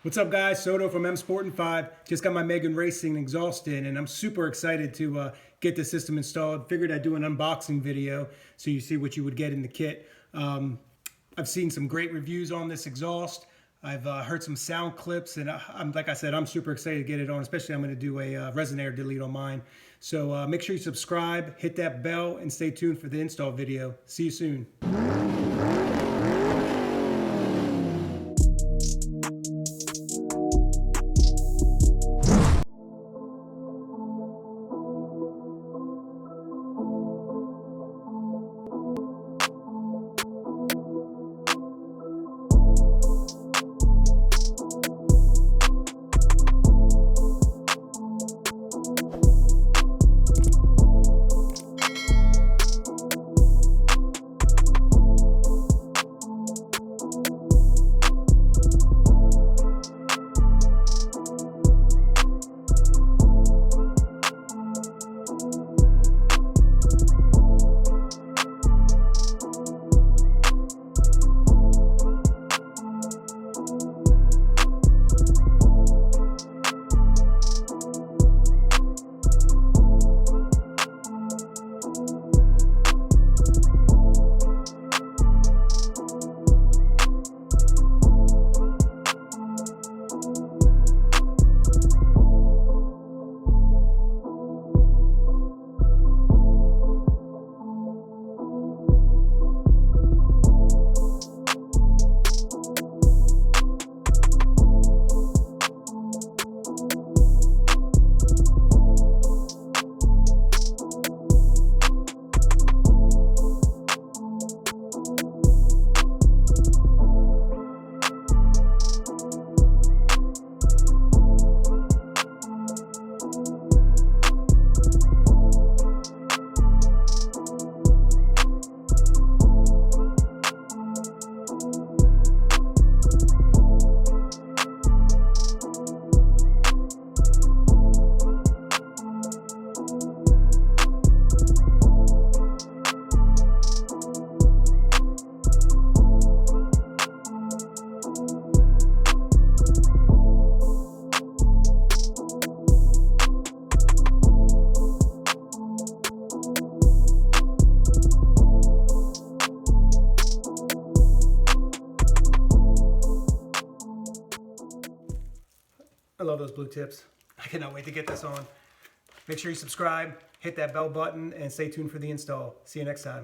What's up, guys? Soto from MSport and 5. Just got my Megan Racing exhaust in, and I'm super excited to get the system installed. Figured I'd do an unboxing video so you see what you would get in the kit. I've seen some great reviews on this exhaust. I've heard some sound clips, and like I said, I'm super excited to get it on, especially I'm going to do a resonator delete on mine. So make sure you subscribe, hit that bell, and stay tuned for the install video. See you soon. I love those blue tips. I cannot wait to get this on. Make sure you subscribe, hit that bell button, and stay tuned for the install. See you next time.